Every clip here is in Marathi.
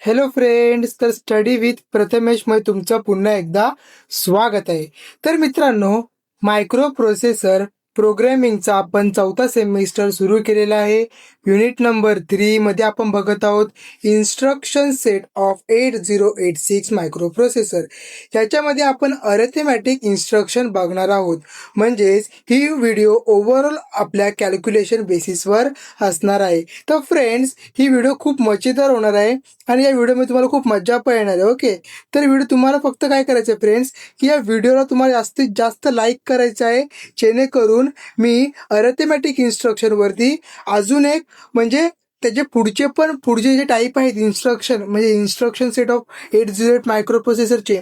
हॅलो फ्रेंड्स, तर स्टडी विथ प्रथमेश मध्ये तुमचं पुन्हा एकदा स्वागत आहे. तर मित्रांनो, मायक्रो प्रोसेसर प्रोग्रॅमिंगचा आपण चौथा सेमिस्टर सुरू केलेला आहे. युनिट नंबर 3 मध्ये आपण बघत आहोत instruction set of 8086 micro processor. याच्यामध्ये आपण अरिथमॅटिक इन्स्ट्रक्शन बघणार आहोत. म्हणजेच ही व्हिडिओ ओव्हरऑल आपल्या कॅल्क्युलेशन बेसिसवर असणार आहे. तर फ्रेंड्स, ही व्हिडिओ खूप मजेदार होणार आहे आणि या व्हिडिओमध्ये तुम्हाला खूप मजा पण येणार आहे. ओके, तर व्हिडिओ तुम्हाला फक्त काय करायचं आहे फ्रेंड्स, की या व्हिडिओला तुम्हाला जास्तीत जास्त लाईक करायचं आहे, जेणेकरून मी अरिथमॅटिक इन्स्ट्रक्शनवरती अजून एक म्हणजे त्याचे पुढचे जे टाईप आहेत इन्स्ट्रक्शन, म्हणजे इन्स्ट्रक्शन सेट ऑफ 808 मायक्रो प्रोसेसरचे,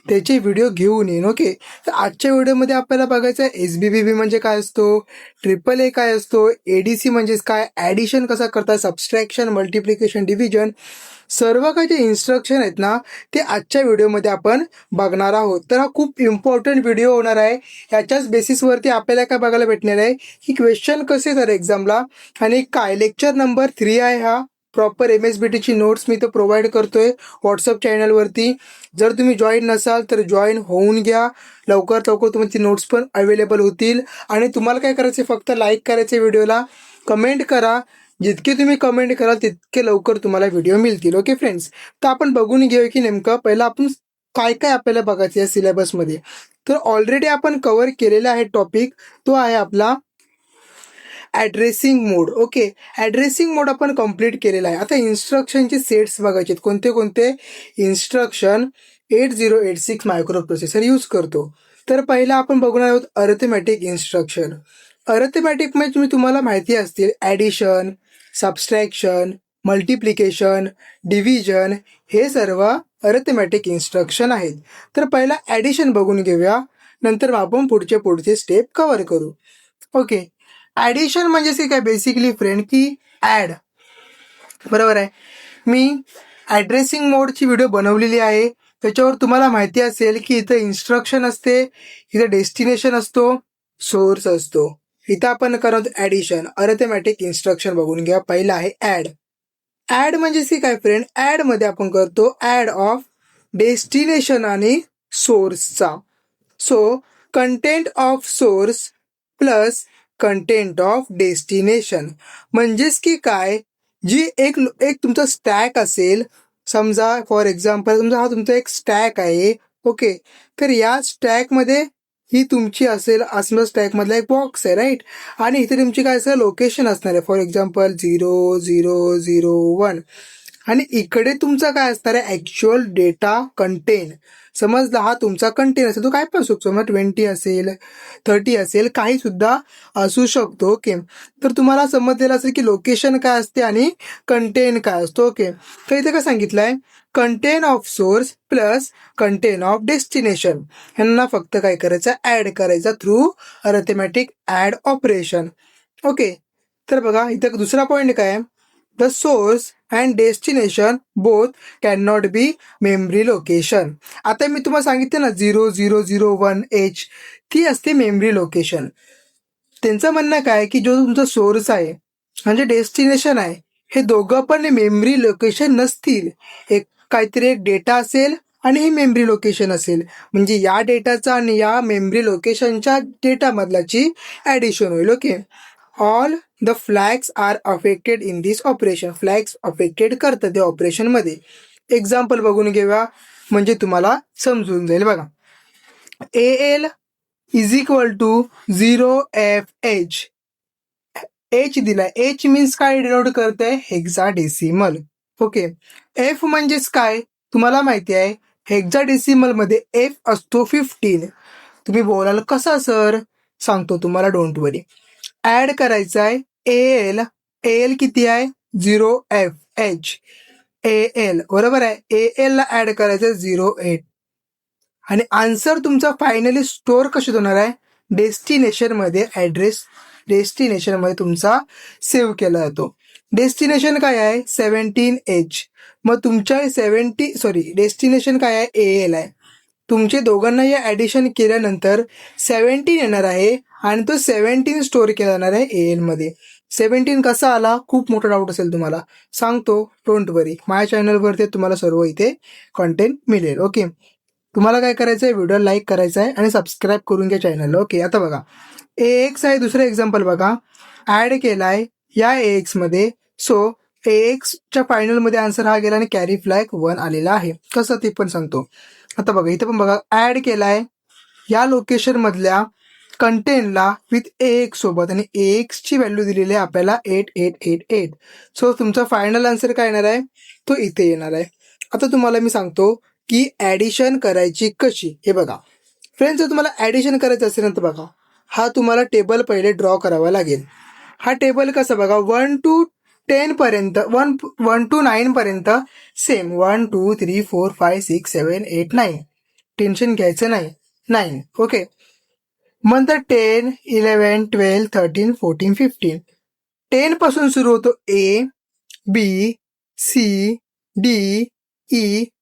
त्याचे व्हिडिओ घेऊन येईन. ओके, तर आजच्या व्हिडिओमध्ये आपल्याला बघायचं आहे SBBB म्हणजे काय असतो, AAA काय असतो, ADC म्हणजेच काय, ॲडिशन कसा करतात, सबस्ट्रॅक्शन, मल्टिप्लिकेशन, डिव्हिजन, सर्व काही जे इन्स्ट्रक्शन आहेत ना, ते आजच्या व्हिडिओमध्ये आपण बघणार आहोत. तर हा खूप इम्पॉर्टंट व्हिडिओ होणार आहे. याच्याच बेसिसवरती आपल्याला काय बघायला भेटणार आहे, की क्वेश्चन कसे तर एक्झामला, आणि काय लेक्चर नंबर 3 आहे. हा प्रॉपर MSBTची नोट्स मी तर प्रोव्हाइड करतोय व्हॉट्सअप चॅनलवरती. जर तुम्ही जॉईन नसाल तर जॉईन होऊन घ्या. लवकर तुमची नोट्स पण अवेलेबल होतील. आणि तुम्हाला काय करायचं, फक्त लाईक करायचे, व्हिडिओला कमेंट करा. जितके तुम्ही कमेंट कराल तितके लवकर तुम्हाला व्हिडिओ मिळतील. ओके फ्रेंड्स, तर आपण बघून घेऊया की नेमकं पहिलं आपण काय काय आपल्याला बघायचं या सिलेबसमध्ये. तर ऑलरेडी आपण कव्हर केलेला आहे टॉपिक, तो आहे आपला ॲड्रेसिंग मोड. ओके, ॲड्रेसिंग मोड आपण कंप्लीट केलेला आहे. आता इन्स्ट्रक्शनचे सेट्स बघायचे, कोणते कोणते इन्स्ट्रक्शन 8086 मायक्रो प्रोसेसर यूज करतो. तर पहिला आपण बघणार आहोत अरिथमॅटिक इन्स्ट्रक्शन. अरिथमॅटिक म्हणजे तुम्हाला माहिती असतील, ॲडिशन, सबस्ट्रॅक्शन, मल्टिप्लिकेशन, डिव्हिजन, हे सर्व अरिथमॅटिक इन्स्ट्रक्शन आहेत. तर पहिला ॲडिशन बघून घेऊया, नंतर आपण पुढचे स्टेप कव्हर करू. ओके, ॲडिशन म्हणजे काय बेसिकली फ्रेंड, की ॲड, बरोबर आहे. मी ॲड्रेसिंग मोडची व्हिडिओ बनवलेली आहे, त्याच्यावर तुम्हाला माहिती असेल की इथं इन्स्ट्रक्शन असते, इथं डेस्टिनेशन असतो, सोर्स असतो. इथं आपण करत ॲडिशन, अरिथमॅटिक इन्स्ट्रक्शन बघून घ्या. पहिला आहे ॲड. ॲड म्हणजे काय फ्रेंड, ॲडमध्ये आपण करतो ॲड ऑफ डेस्टिनेशन आणि सोर्सचा. So content of source plus content of destination. म्हणजेच की काय, जी एक तुमचा स्टॅक असेल, समजा फॉर एक्झाम्पल समजा हा तुमचा एक स्टॅक आहे. ओके, तर या स्टॅकमध्ये ही तुमची असेल, असं स्टॅकमधला एक बॉक्स आहे, राईट. आणि इथे तुमची काय असेल, लोकेशन असणार आहे, फॉर एक्झाम्पल 0001. आणि इकडे तुमचा काय असणार आहे, ॲक्च्युअल डेटा कंटेन. समजला, हा तुमचा कंटेन असेल, तो काय पण असू शकतो, मग 20 असेल, 30 असेल, काही सुद्धा असू शकतो. ओके, तर तुम्हाला समजलेलं असेल की लोकेशन काय असते आणि कंटेन काय असतो. ओके, तर इथे काय सांगितलं आहे, content of source plus content of destination, ह्यांना फक्त काय करायचं, ॲड करायचा through arithmetic add operation. Okay, तर बघा इथं दुसरा पॉईंट काय आहे, the source and destination both can not be memory location. आता मी तुम्हाला सांगितलं ना, 0001H ती असते मेमरी लोकेशन. त्यांचं म्हणणं काय की जो तुमचा सोर्स आहे म्हणजे डेस्टिनेशन आहे, हे दोघं पण मेमरी लोकेशन नसतील. एक काहीतरी एक डेटा असेल आणि ही मेमरी लोकेशन असेल, म्हणजे या डेटाचा आणि या मेमरी लोकेशनच्या डेटामधलाची ॲडिशन होईल. Okay, all the flags are affected in this operation. Flags affected करतात त्या ऑपरेशनमध्ये. एक्झाम्पल बघून घेऊया म्हणजे तुम्हाला समजून जाईल. बघा, AL is equal to 0FH. H दिलाय, H मीन्स काय डिनोट करते, हेक्साडेसिमल. ओके, F म्हणजेच काय तुम्हाला माहिती आहे, हेक्साडेसिमल मध्ये F असतो 15. तुम्ही बोलाल कसा सर, सांगतो तुम्हाला, डोंट वरी. ॲड करायचा आहे AL किती आहे, 0FH. AL बरोबर आहे, AL ला ॲड करायचं 08. आणि आन्सर तुमचा फायनली स्टोअर कशात होणार आहे, डेस्टिनेशनमध्ये. ॲड्रेस डेस्टिनेशनमध्ये तुमचा सेव्ह केला जातो. डेस्टिनेशन काय आहे, 17H. मग तुमच्या डेस्टिनेशन काय आहे, AL आहे. तुमचे दोघांना या ॲडिशन केल्यानंतर 17 येणार आहे आणि तो 17 स्टोअर केला जाणार आहे AL मध्ये. 17 कसा आला, खूप मोठा डाऊट असेल तुम्हाला, सांगतो. डोंट वरी, माझ्या चॅनलवरती तुम्हाला सर्व इथे कंटेंट मिळेल. ओके, तुम्हाला काय करायचं आहे, व्हिडिओ लाईक करायचा आहे आणि सबस्क्राईब करून घ्या चॅनल. ओके, आता बघा AX आहे, दुसरं एक्झाम्पल बघा, ॲड केला आहे या AX मध्ये. सो AXच्या फायनलमध्ये आन्सर हा गेला आणि कॅरी फ्लॅग 1 आलेला आहे. कसं ते पण सांगतो. आता बघा इथं पण बघा, ॲड केला आहे या लोकेशन मधल्या कंटेनला विथ AX सोबत आणि AX ची व्हॅल्यू दिलेली आहे आपल्याला 8888. सो तुमचा फायनल आन्सर काय येणार आहे, तो इथे येणार आहे. आता तुम्हाला मी सांगतो की ॲडिशन करायची कशी. हे बघा फ्रेंड्स, जर तुम्हाला ॲडिशन करायचं असेल ना तर बघा, हा तुम्हाला टेबल पहिले ड्रॉ करावा लागेल. हा टेबल कसा बघा, 1 to 10 पर्यंत, 1 to 9 पर्यंत सेम, 1 2 3 4 5 6 7 8 9, टेन्शन घ्यायचं नाही, 9. ओके, मग 10 11 12 13 14 15. 10 पासून सुरू होतो ABCDE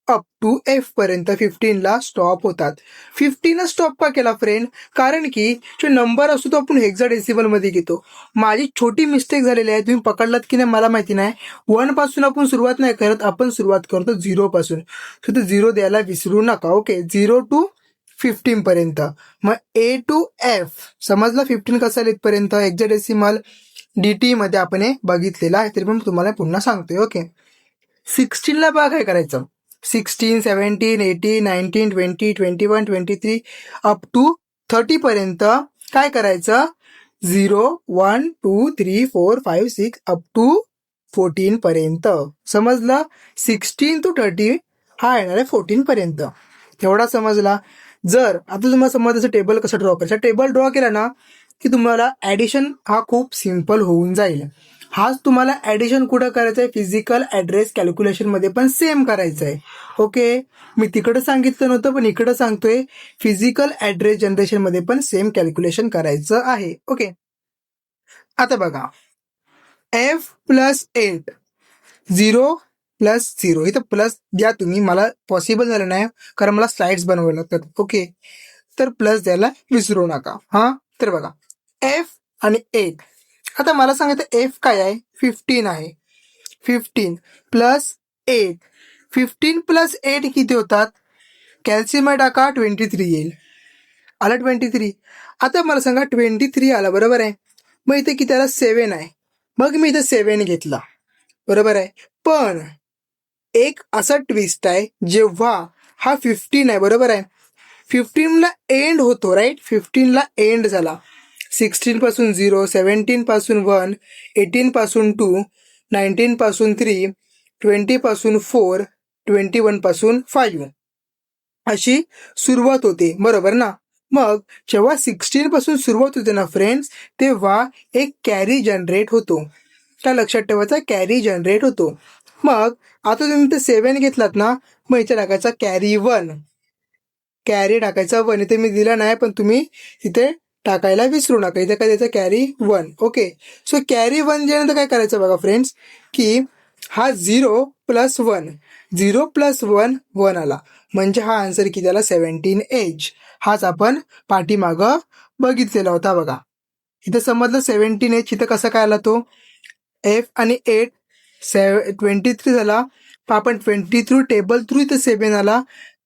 अप टू F पर्यंत, 15ला स्टॉप होतात. 15ला स्टॉप का केला फ्रेंड, कारण की जो नंबर असतो तो आपण हेक्साडेसिमल मध्ये घेतो. माझी छोटी मिस्टेक झालेली आहे, तुम्ही पकडलात की नाही मला माहिती नाही. 1 पासून आपण सुरुवात नाही करत, आपण सुरुवात करतो 0 पासून. सो ते 0 द्यायला विसरू नका. ओके, 0 to 15 पर्यंत. मग A to F समजलं, 15 कसं आलं इथपर्यंत हेक्साडेसिमल DT मध्ये आपण हे बघितलेलं आहे, तरी पण तुम्हाला पुन्हा सांगतोय. ओके, 16ला बघा काय करायचं, 16 17 18 19 20 21 23 अप टू 30 पर्यंत काय करायचं, 0 1 2 3 4 5 6 अप टू 14 पर्यंत. समजलं, 16 to 30 हा येणार आहे 14 पर्यंत. एवढा समजला. जर आता तुम्हाला समजायचं टेबल कसं ड्रॉ करायचं, टेबल ड्रॉ केला ना की तुम्हाला ॲडिशन हा खूप सिम्पल होऊन जाईल. हाच तुम्हाला ॲडिशन कुठं करायचं आहे, फिजिकल ॲड्रेस कॅल्क्युलेशनमध्ये पण सेम करायचं आहे. ओके, मी तिकडं सांगितलं नव्हतं पण इकडं सांगतोय, फिजिकल ॲड्रेस जनरेशनमध्ये पण सेम कॅल्क्युलेशन करायचं आहे. ओके, आता बघा F + 8 0 + 0, इथं प्लस द्या तुम्ही, मला पॉसिबल झालं नाही कारण मला स्लाइड्स बनवावे लागतात. ओके, तर प्लस द्यायला विसरू नका. हां, तर बघा F आणि 8. आता मला सांगायचं F काय आहे, 15 आहे. 15 + 8, 15 + 8 किती होतात, कॅल्शियम टाका, 23 येईल. आला 23. आता मला सांगा 23 आला, बरोबर आहे. मग इथे किती आला, 7 आहे. मग मी इथे 7 घेतला, बरोबर आहे. पण एक असा ट्विस्ट आहे, जेव्हा हा 15 आहे, बरोबर आहे, 15ला एंड होतो, राईट, 15ला एंड झाला. 16 पासून 0, 17 पासून 1, 18 पासून 2, 19 पासून 3, 20 पासून 4, 21 पासून 5 अशी सुरुवात होते, बरोबर ना. मग जेव्हा 16 पासून सुरुवात होते ना फ्रेंड्स, तेव्हा एक कॅरी जनरेट होतो. काय लक्षात ठेवायचा, कॅरी जनरेट होतो. मग आता तुम्ही ते 7 घेतलात ना, मग इथे टाकायचा कॅरी 1, कॅरी टाकायचा 1. इथे मी दिला नाही पण तुम्ही इथे टाकायला विसरू नका, इथे काय द्यायचं, कॅरी 1. ओके, सो कॅरी 1 जेनंतर काय करायचं बघा फ्रेंड्स, की हा 0 + 1, 0 + 1 1 आला, म्हणजे हा आन्सर किती आला, 17H. हाच आपण पाठीमागं बघितलेला होता. बघा इथं समजलं 17H. इथं कसं काय आला तो, F आणि 8 23 झाला, आपण 20 थ्रू टेबल थ्रू इथं 7 आला,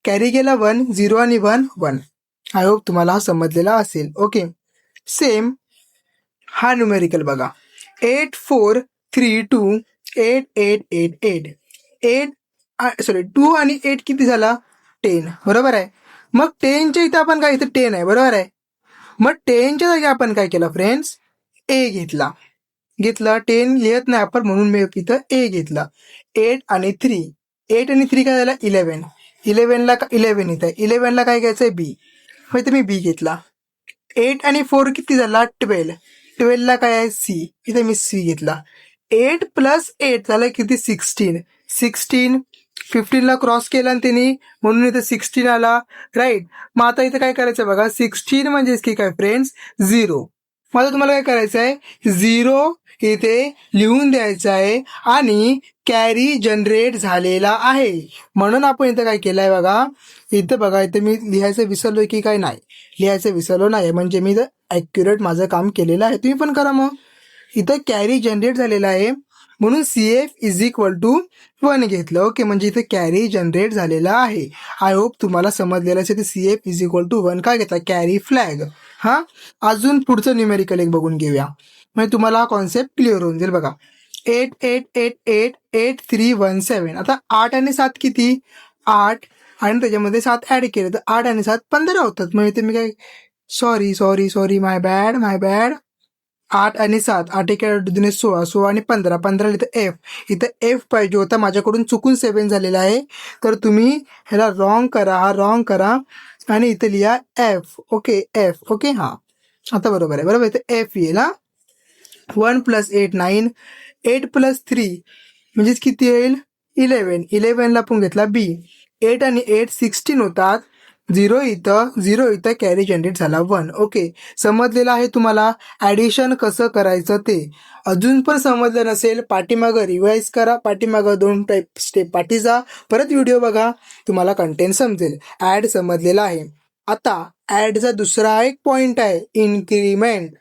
कॅरी गेला 1, 0 आणि 1 1. आय होप तुम्हाला हा समजलेला असेल. ओके, सेम हा न्यूमेरिकल बघा, 8 4 3 2 8 8 8 8 8 सॉरी 2 आणि 8 किती झाला, 10, बरोबर आहे. मग 10च्या इथं आपण काय, इथं 10 आहे, बरोबर आहे. मग 10च्या जागी आपण काय केलं फ्रेंड्स, A घेतला. 10 लिहत नाही आपण म्हणून मी इथं A घेतला. 8 आणि 3, 8 आणि 3 काय झाला, 11. 11ला 11 इथं, 11ला काय घ्यायचं आहे, B. मग इथं मी B घेतला. 8 आणि 4 किती झाला, 12. 12ला काय आहे, C. इथे मी C घेतला. 8 + 8 झालं किती, 16. 16 15ला क्रॉस केला आणि त्यांनी, म्हणून इथे 16 आला, राईट. मग आता इथे काय करायचं बघा, 16 म्हणजे की काय फ्रेंड्स, 0. मग आता तुम्हाला काय करायचं आहे, 0 इथे लिहून द्यायचं आहे आणि कॅरी जनरेट झालेला आहे. म्हणून आपण इथं काय केलं आहे बघा, इथं बघा, इथं मी लिहायचं विसरलोय की काय, नाही लिहायचं विसरलो नाही, म्हणजे मी इथं ॲक्युरेट माझं काम केलेलं आहे. तुम्ही पण करा. मग इथं कॅरी जनरेट झालेला आहे म्हणून CF इज इक्वल टू 1 घेतलं. ओके, म्हणजे इथं कॅरी जनरेट झालेला आहे. आय होप तुम्हाला समजलेलं असेल. CF इज इक्वल टू 1 काय घेतला, कॅरी फ्लॅग. हा, अजून पुढचं न्यूमेरिकल एक बघून घेऊया, म्हणजे तुम्हाला हा कॉन्सेप्ट क्लिअर होऊन जाईल. बघा 88888317. आता 8 आणि 7 किती, 8 आणि त्याच्यामध्ये 7 ऍड केले तर 8 आणि 7 15 होतात. म्हणजे इथे मी काय, सॉरी माय बॅड. 8 आणि 7, 8 एके 16, 16 आणि 15, 15 इथं एफ पाहिजे होता, माझ्याकडून चुकून 7 झालेला आहे. तर तुम्ही ह्याला रॉंग करा आणि इथं लिहा एफ. Okay, F. ओके, हा आता बरोबर आहे. बरोबर, इथं एफ येईल. हा, 1 + 8 9, 8 + 3 म्हणजेच किती येईल, 11. 11ला आपण घेतला बी. 8 आणि 8 16 होतात. 0 इथं कॅरी जनरेट झाला 1. ओके, समजलेलं आहे तुम्हाला ॲडिशन कसं करायचं ते. अजून पण समजलं नसेल, पाठीमागं रिवाईज करा, पाठीमागं 2 स्टेप पाठी जा, परत व्हिडिओ बघा, तुम्हाला कंटेंट समजेल. ॲड समजलेला आहे. आता ॲडचा दुसरा एक पॉईंट आहे, इन्क्रीमेंट.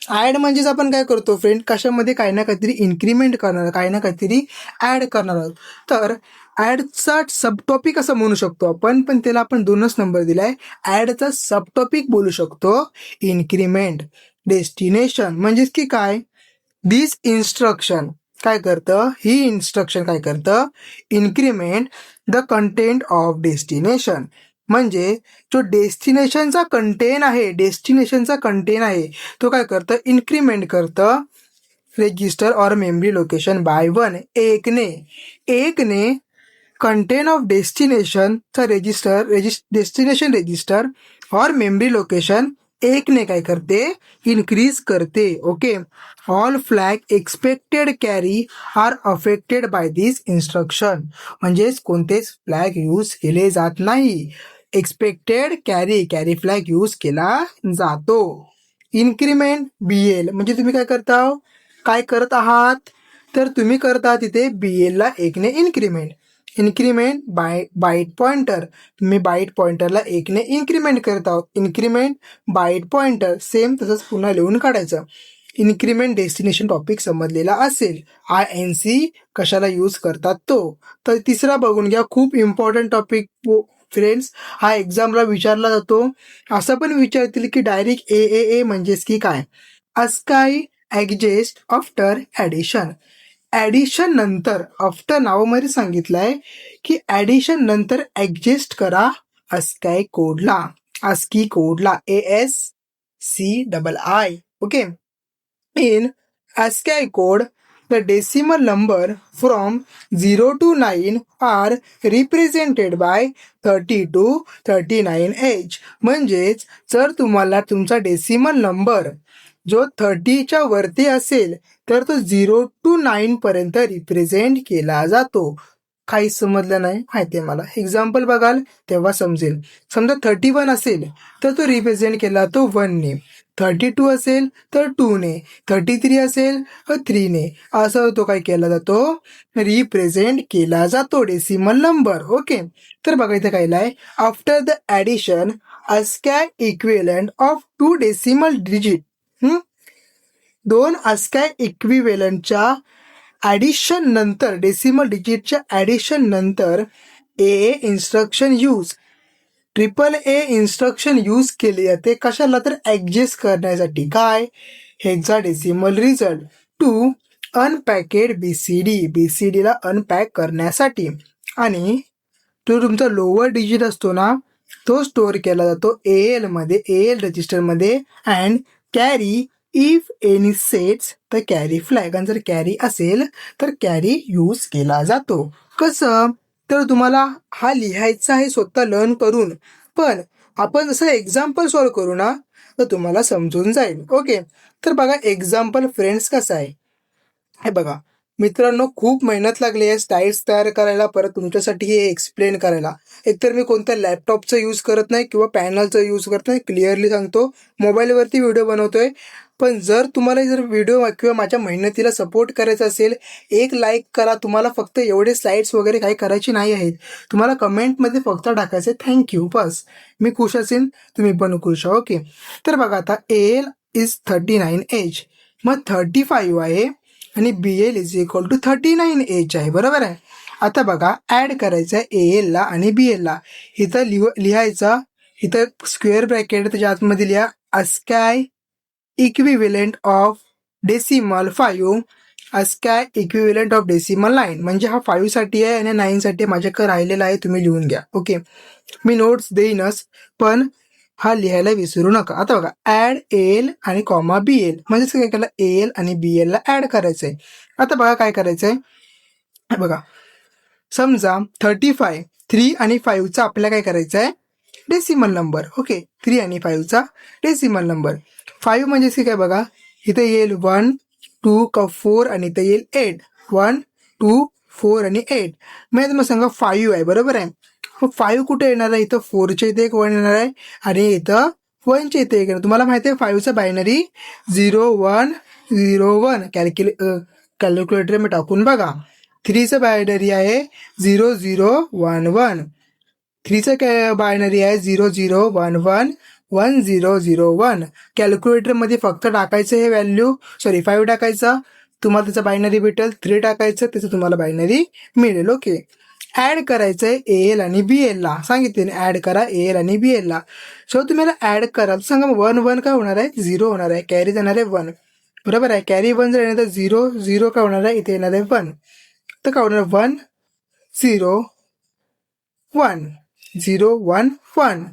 ॲड म्हणजेच आपण काय करतो फ्रेंड, कशामध्ये काही ना काहीतरी इन्क्रीमेंट करणार, काही ना काहीतरी ॲड करणार आहोत. तर ॲडचा सब टॉपिक असं म्हणू शकतो आपण, पण त्याला आपण 2च नंबर दिलाय. ॲडचा सब टॉपिक बोलू शकतो इन्क्रीमेंट. डेस्टिनेशन म्हणजेच की काय, दिस इन्स्ट्रक्शन काय करतं, ही इन्स्ट्रक्शन काय करतं, increment the content of destination. म्हणजे जो डेस्टिनेशनचा कंटेन आहे तो काय करतं, इन्क्रीमेंट करतं रजिस्टर और मेमरी लोकेशन बाय 1. एकने कंटेन ऑफ डेस्टिनेशनचा डेस्टिनेशन रजिस्टर और मेमरी लोकेशन एकने काय करते, इन्क्रीज करते. Okay, all flag expected carry are affected by this instruction. म्हणजेच कोणतेच फ्लॅग यूज केले जात नाही. एक्सपेक्टेड कॅरी फ्लॅग यूज केला जातो. इन्क्रीमेंट BL म्हणजे तुम्ही काय करत आहात, तर तुम्ही करता तिथे BLला 1ने इन्क्रीमेंट बाईट पॉइंटर, तुम्ही बाईट पॉइंटरला 1ने इन्क्रीमेंट करत आहोत. इन्क्रीमेंट बाईट पॉइंटर सेम तसंच पुन्हा लिहून काढायचं. इन्क्रीमेंट डेस्टिनेशन टॉपिक समजलेला असेल. INC कशाला यूज करतात तो. तर तिसरा बघून घ्या, खूप इम्पॉर्टंट टॉपिक फ्रेंड्स, हा एक्झामला विचारला जातो. असं पण विचारतील की डायरेक्ट AAA म्हणजेच की काय, अस्काय ॲडजस्ट आफ्टर ॲडिशन. ॲडिशन नंतर, आफ्टर नावामध्ये सांगितलंय की ॲडिशन नंतर ॲडजस्ट करा अस्काय कोडला, ASCII. Okay, in ASCII code the decimal number from 0 to 9 are represented by 30 to 39H. म्हणजेच जर तुम्हाला तुमचा डेसिमल नंबर जो 30च्या वरती असेल तर तो 0 to 9 पर्यंत रिप्रेझेंट केला जातो. काही समजलं नाही माहिती आहे मला, एक्झाम्पल बघाल तेव्हा समजेल. समजा 31 असेल तर तो रिप्रेझेंट केला तो 1ने, 32 असेल तर 2ने, 33 असेल तर 3ने, असं तो काय केला जातो, रिप्रेझेंट केला जातो डेसिमल नंबर. ओके, तर बघा इथे काय आहे, after the addition ASCII equivalent of 2 decimal digit. 2 ASCII इक्विव्हॅलंटच्या ॲडिशन नंतर, डेसिमल डिजिटच्या ॲडिशन नंतर AA instruction use, AAA instruction use केली जाते. कशाला, तर ॲडजस्ट करण्यासाठी. काय, हेक्साडेसिमल रिझल्ट टू अनपॅकेड BCDला अनपॅक करण्यासाठी. आणि तो तुमचा लोअर डिजिट असतो ना, तो स्टोअर केला जातो AL रजिस्टरमध्ये. And carry if any sets तर कॅरी फ्लॅग, आणि जर कॅरी असेल तर कॅरी यूज केला जातो. कसं, तर तुम्हाला हा लिहायचा आहे स्वतः लर्न करून, पण आपण जसं एक्झाम्पल सॉल्व करू ना तर तुम्हाला समजून जाईल. ओके, तर बघा एक्झाम्पल फ्रेंड्स कसं आहे, हे बघा मित्रांनो, खूप मेहनत लागली आहे स्लाइड्स तयार करायला, परत तुमच्यासाठी हे एक्सप्लेन करायला. एकतर मी कोणत्या लॅपटॉपचा यूज करत नाही किंवा पॅनलचा यूज करत नाही, क्लिअरली सांगतो, मोबाईलवरती व्हिडिओ बनवतोय. पण जर तुम्हाला व्हिडिओ किंवा माझ्या मेहनतीला सपोर्ट करायचा असेल, एक लाईक करा. तुम्हाला फक्त एवढे स्लाइड्स वगैरे काही करायची नाही आहेत, तुम्हाला कमेंटमध्ये फक्त टाकायचं थँक्यू, बस. मी खुश असेल, तुम्ही पण खुश आहो. ओके, तर बघा आता AL इज 39H. मग 35 आहे आणि BL is equal to 39H आहे, बरोबर आहे. आता बघा ॲड करायचं आहे ALला आणि BLला. इथं लिहायचं, इथं स्क्वेअर ब्रॅकेट त्याच्या आतमध्ये लिहा ASCII equivalent of decimal 5 ASCII equivalent of decimal 9. म्हणजे हा 5 साठी आहे आणि 9 साठी माझ्याकडे राहिलेला आहे, तुम्ही लिहून घ्या. ओके, मी नोट्स देईनच पण हा लिहायला विसरू नका. आता बघा ॲड AL आणि कॉमा BL म्हणजेच काय केलं, AL आणि BL ला ॲड करायचं आहे. आता बघा काय करायचं आहे, बघा समजा 35 3 आणि 5चा आपल्याला काय करायचं आहे डेसिमल नंबर. ओके, 3 आणि 5चा डेसिमल नंबर. 5 म्हणजे काय बघा इथे येईल 1 2 का 4 आणि इथे येईल 8. 1 2 4 आणि 8. मग मग सांगा 5 आहे, बरोबर आहे. मग 5 कुठे येणार आहे, इथं 4च्या इथे एक 1 येणार आहे आणि इथं 1च्या इथे एक येणार. तुम्हाला माहिती आहे 5चा बायनरी 0 1 0 1. कॅल्क्युलेटर मी टाकून बघा. 3चं बायनरी आहे 0 0 1 1. 3चं काय बायनरी आहे 0 0 1 1 1 0 0 1. कॅल्क्युलेटरमध्ये फक्त टाकायचं हे व्हॅल्यू, 5 टाकायचं, तुम्हाला त्याचं बायनरी भेटेल. 3 टाकायचं, त्याचं तुम्हाला बायनरी मिळेल. ओके, ॲड करायचं आहे AL आणि BLला. सांगितले ना ॲड करा AL आणि BLला. सो तुम्हाला ॲड कराल सांगा 1 1 काय होणार आहे, 0 होणार आहे. कॅरी जाणार आहे 1, बरोबर आहे. कॅरी 1 जर येणार तर 0 0 काय होणार आहे, इथे येणार आहे 1. तर काय होणार 1 0 1 0 1 1.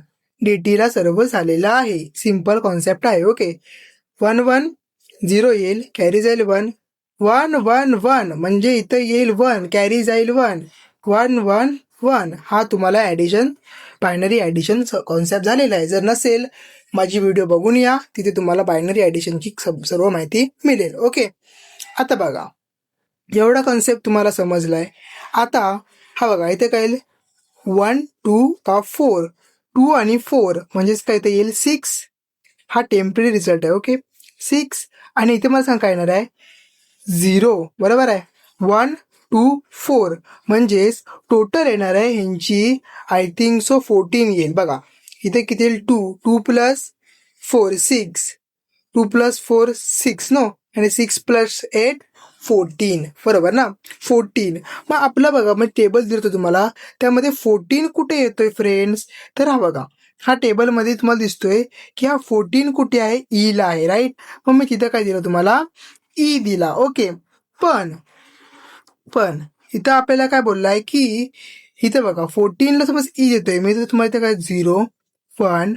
DTला सर्व झालेलं आहे. सिम्पल कॉन्सेप्ट आहे. ओके, 1 1 0 येईल, कॅरी जाईल 1 1 1 1 म्हणजे इथं येईल 1, कॅरी जाईल 1 1 1 1. हा तुम्हाला ॲडिशन बायनरी ॲडिशन कॉन्सेप्ट झालेला आहे. जर नसेल माझी व्हिडिओ बघून या, तिथे तुम्हाला बायनरी ॲडिशनची सर्व माहिती मिळेल. ओके, आता बघा एवढा कॉन्सेप्ट तुम्हाला समजला आहे. आता हा बघा इथे काय येईल 1 2 का 4. 2 आणि 4 म्हणजेच काय इथे येईल 6. हा टेम्पररी रिझल्ट आहे. ओके, 6 आणि इथे मला सांग काय येणार आहे 0, बरोबर आहे. 1 2 4 म्हणजेच टोटल येणार आहे ह्यांची आय थिंक सो 14 येईल. बघा इथे किती येईल 2 2 प्लस 4 6, 2 प्लस 4 6 नो, आणि 6 प्लस 8 14, बरोबर ना 14. मग आपलं बघा मग टेबल दिलं तुम्हाला, त्यामध्ये 14 कुठे येतोय फ्रेंड्स, तर हा बघा हा टेबलमध्ये तुम्हाला दिसतोय की हा 14 कुठे आहे, ईला आहे, राईट. मग मी तिथं काय दिलं तुम्हाला ई दिला. ओके, पण इथं आपल्याला काय बोललं आहे की इथं बघा 14ला समज ई देतोय मी, तर तुम्हाला इथं काय 0 1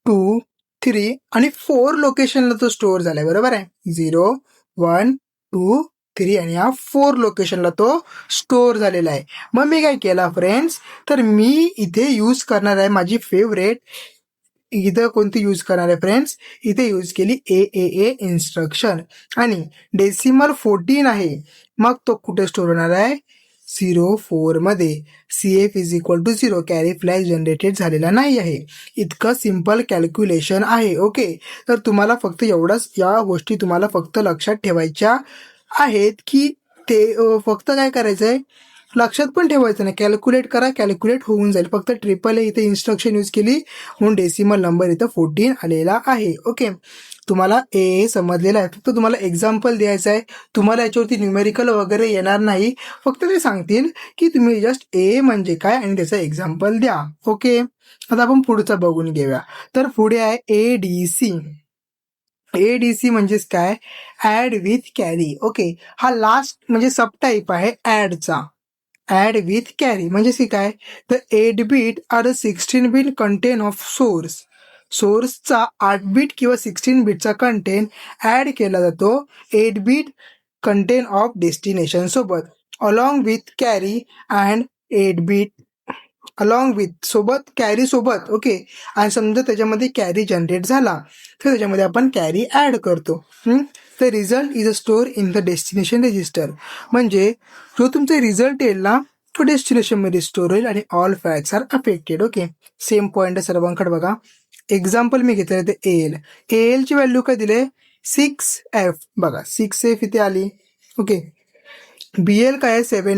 2 3 आणि 4 लोकेशनला तो स्टोअर झालाय, बरोबर आहे. 0 1 2 3 आणि हा 4 लोकेशनला तो स्टोअर झालेला आहे. मग मी काय केला फ्रेंड्स, तर मी इथे यूज करणार आहे माझी फेवरेट. इथं कोणती यूज करणार आहे फ्रेंड्स, इथे यूज केली AAA इन्स्ट्रक्शन. आणि डेसिमल 14 आहे, मग तो कुठे स्टोअर होणार आहे 04 मध्ये. CF is equal to 0, carry flag generated झालेला नाही आहे. इतकं सिम्पल कॅल्क्युलेशन आहे. ओके, तर तुम्हाला फक्त एवढंच, या गोष्टी तुम्हाला फक्त लक्षात ठेवायच्या आहेत की ते फक्त काय करायचं आहे लक्षात पण ठेवायचं नाही, कॅल्क्युलेट करा, कॅल्क्युलेट होऊन जाईल. फक्त ट्रिपल इथे इन्स्ट्रक्शन यूज केली म्हणून डेसिमल नंबर इथं 14 आलेला आहे. ओके, तुम्हाला ए समजलेला आहे. फक्त तुम्हाला एक्झाम्पल द्यायचं आहे, तुम्हाला याच्यावरती न्यूमेरिकल वगैरे येणार नाही. फक्त ते सांगतील की तुम्ही जस्ट ए म्हणजे काय आणि त्याचं एक्झाम्पल द्या. ओके, आता आपण पुढचं बघून घेऊया. तर पुढे आहे ADC. ADC म्हणजेच काय, ॲड विथ कॅरी. ओके, हा लास्ट म्हणजे सब टाईप आहे ॲडचा. ॲड विथ कॅरी म्हणजे काय, तर 8 bit or 16 bit content of सोर्सचा 8 बीट किंवा 16 बीटचा कंटेन ॲड केला जातो 8 बीट कंटेन ऑफ डेस्टिनेशन सोबत, along with carry and 8 bit along with सोबत, कॅरी सोबत. ओके, आणि समजा त्याच्यामध्ये कॅरी जनरेट झाला तर त्याच्यामध्ये आपण कॅरी ॲड करतो. तर result is a store in the destination register. म्हणजे जो तुमचा रिझल्ट येईल ना तो डेस्टिनेशनमध्ये स्टोअर होईल आणि all facts are affected. Okay, same point सर्वांकडे बघा. एक्झाम्पल मी घेतलं ते AL ची व्हॅल्यू काय दिले 6F. बघा 6F इथे आली. ओके, BL काय आहे 7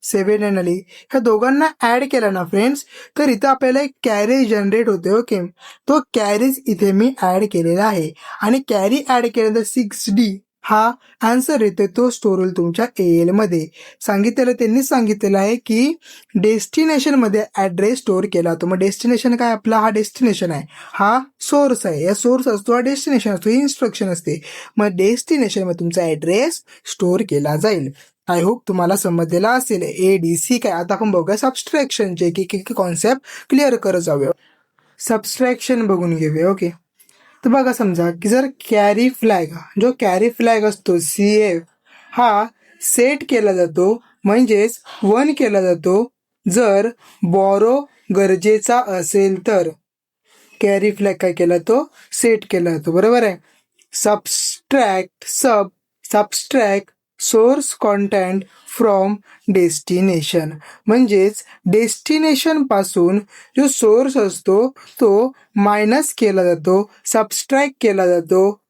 9 आली. ह्या दोघांना ॲड केला ना फ्रेंड्स, तर इथं आपल्याला एक कॅरेज जनरेट होते. ओके, तो कॅरेज इथे मी ॲड केलेला आहे आणि कॅरी ॲड केल्यानंतर 6D हा आन्सर येतो तो स्टोर होईल तुमच्या AL मध्ये. त्यांनी सांगितलेलं आहे की डेस्टिनेशन मध्ये ऍड्रेस स्टोअर केला जातो. मग डेस्टिनेशन काय आपला, हा डेस्टिनेशन आहे, हा सोर्स आहे, या सोर्स असतो, हा डेस्टिनेशन असतो, ही इन्स्ट्रक्शन असते. मग डेस्टिनेशन मध्ये तुमचा ऍड्रेस स्टोअर केला जाईल. आय होप तुम्हाला समजलेला असेल ADC काय. आता आपण बघूया सबस्ट्रॅक्शनचे एक कॉन्सेप्ट क्लिअर करत जाऊया. सबस्ट्रॅक्शन बघून घेऊया. ओके, तर बघा समजा की जर कॅरी फ्लॅग, जो कॅरी फ्लॅग असतो CF, हा सेट केला जातो, म्हणजेच 1 केला जातो जर बॉरो गरजेचा असेल तर. कॅरी फ्लॅग काय केला तो सेट केला जातो, बरोबर आहे. Subtract source content from destination, म्हणजेच डेस्टिनेशन पासून जो सोर्स असतो तो मायनस केला जातो, सबस्ट्रॅक्ट केला जातो.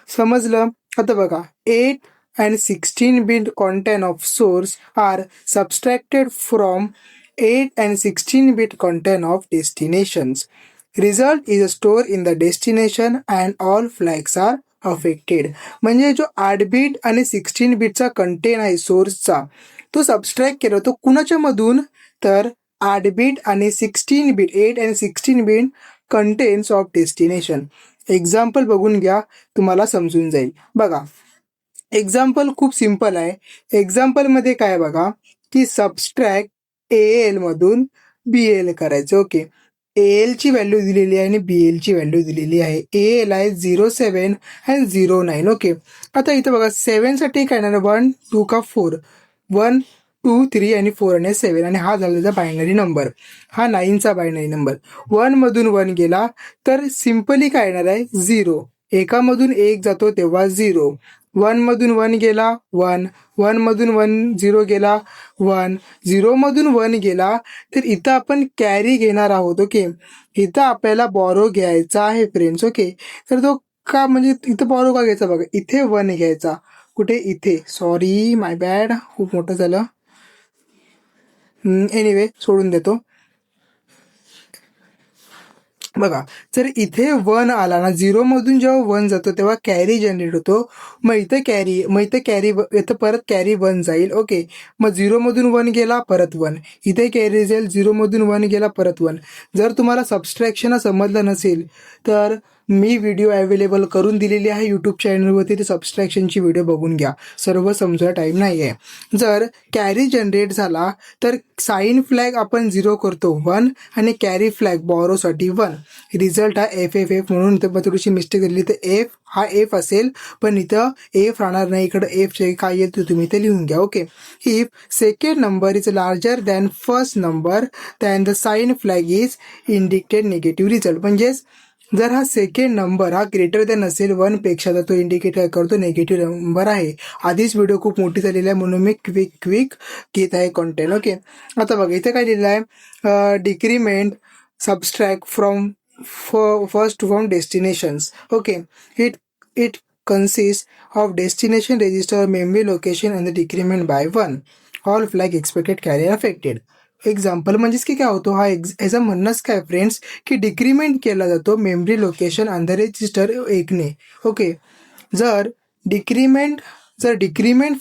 समजलं. आता बघा 8 and 16 bit content of source are subtracted from 8 and 16 bit content of destinations. Result is stored in the destination and all flags are affected. म्हणजे जो 8 बीट आणि 16 बीटचा कंटेंट आहे सोर्सचा, तो सबस्ट्रॅक्ट केला तो कुणाच्या मधून, तर 8 बीट आणि 16 bit, 8 and 16 bit contents of destination. Example बघून घ्या, तुम्हाला समजून जाईल. बघा एक्झाम्पल खूप सिंपल आहे. एक्झाम्पलमध्ये काय बघा की सबस्ट्रॅक्ट AL मधून BL करायचं. ओके, AL ची व्हॅल्यू दिलेली आहे आणि BL ची व्हॅल्यू दिलेली आहे. AL आहे 07 and 09. ओके, आता इथं बघा 7 साठी काय येणार, 1 2 का 4, 1 2 3 आणि 4 आणि 7, आणि हा झाला त्याचा बायनरी नंबर, हा 9चा बायनरी नंबर. 1 मधून 1 गेला तर सिम्पली काय येणार आहे 0. एकामधून 1 जातो तेव्हा 0. 1 मधून 1 गेला 1, 1 मधून 1 0 गेला 1, 0 मधून 1 गेला तर इथं आपण कॅरी घेणार आहोत. ओके, इथं आपल्याला बॉरो घ्यायचा आहे फ्रेंड्स. ओके, तर तो का, म्हणजे इथं बॉरो का घ्यायचा बघा, इथे 1 घ्यायचा, कुठे इथे, सॉरी माय बॅड, खूप मोठं झालं, एनिवे सोडून देतो. बघा जर इथे 1 आला ना, 0 मधून जेव्हा 1 जातो तेव्हा कॅरी जनरेट होतो. मग इथं कॅरी इथं परत कॅरी 1 जाईल. ओके, मग 0 मधून 1 गेला परत 1, इथे कॅरी जाईल, 0 मधून 1 गेला परत 1. जर तुम्हाला सबस्ट्रॅक्शन समजलं नसेल तर मी व्हिडिओ अवेलेबल करून दिलेली आहे यूट्यूब चॅनलवरती, ते सबस्ट्रॅक्शनची व्हिडिओ बघून घ्या, सर्व समजायला टाईम नाही आहे. जर कॅरी जनरेट झाला तर साईन फ्लॅग आपण 0 करतो 1 आणि कॅरी फ्लॅग बॉरोसाठी 1. रिझल्ट हा FFF, म्हणून इथं थोडीशी मिस्टेक झाली, तर F हा F असेल, पण इथं F राहणार नाही, इकडं F काय येतं तुम्ही ते लिहून घ्या. Okay, if second number is larger than first number then the sign flag is indicate negative result. म्हणजेच जर हा सेकंड नंबर हा ग्रेटर दॅन असेल 1 पेक्षा, तर तो इंडिकेट काय करतो, निगेटिव्ह नंबर आहे. आधीच व्हिडिओ खूप मोठी झालेली आहे म्हणून मी क्विक घेत आहे कंटेंट. ओके, आता बघा इथे काय लिहिलं आहे, decrement subtract from first from destinations. Okay, it consists of destination register, memory location and the decrement by 1. All flag expected carry affected. Example म्हणजेच की काय होतो, हा याचं म्हणणंच काय फ्रेंड्स की डिक्रीमेंट केला जातो मेमरी लोकेशन आणि रजिस्टर 1ने. ओके, जर डिक्रीमेंट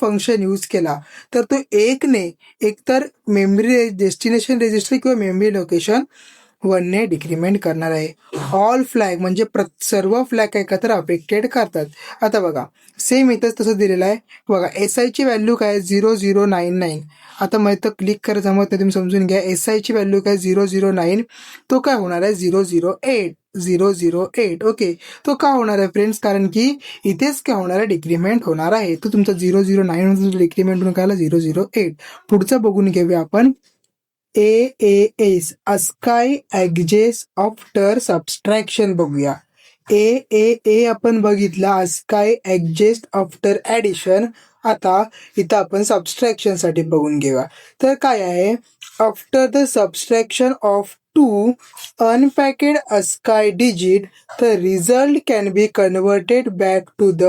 फंक्शन यूज केला तर तो 1ने एकतर मेमरी डेस्टिनेशन रजिस्टर किंवा मेमरी लोकेशन 1ने डिक्रीमेंट करणार आहे. ऑल फ्लॅग म्हणजे सर्व फ्लॅग एकत्र अफेक्टेड करतात. आता बघा सेम इथंच तसं दिलेलं आहे. बघा SI ची व्हॅल्यू काय 0099. आता मग इथं क्लिक करायचं मग तुम्ही समजून घ्या. SI ची व्हॅल्यू काय 009, तो काय होणार आहे 008. ओके, तो का होणार आहे फ्रेंड्स, कारण की इथेच काय होणार आहे, डिक्रीमेंट होणार आहे. तो तुमचा 009 डिक्रीमेंट होऊन काय 008. पुढचं बघून घेऊया आपण. AAS अस्काय ॲग्जेस आफ्टर सबस्ट्रॅक्शन बघूया. AAA आपण बघितला, अस्काय ॲग्जेस्ट आफ्टर ॲडिशन. आता इथं आपण सबस्ट्रॅक्शनसाठी बघून घेऊया. तर काय आहे, after the subtraction of 2 unpacked ASCII digit the result can be converted back to the